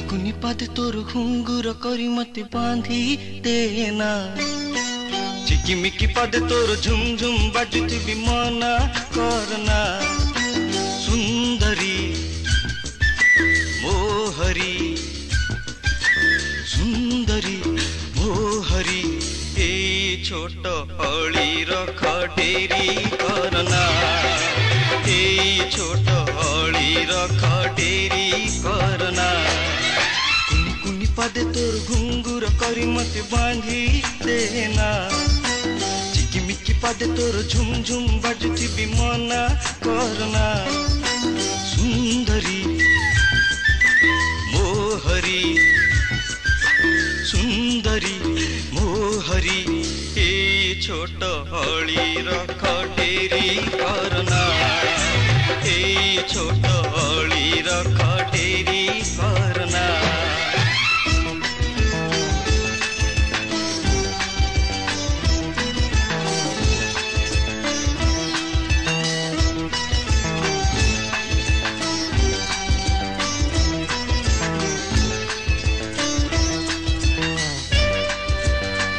कुनी पादे तोर घुंगुर करी मते बांधी देना चिकिमिकी पादे तोर झुम झुम बाजुथिबी मना करना सुंदरी मोहरी सुंदरी मोहरी ए छोट अली रख डेरी करना ए छोट अली रख डेरी करना पादे तोर घुंगुर करी मते बांधी देना चिकिमिकी पादे तोर झुम झुम बाजुथिबी मना करना सुंदरी मोहरी सुंदरी मोहरी ए छोट अली रख डेरी करना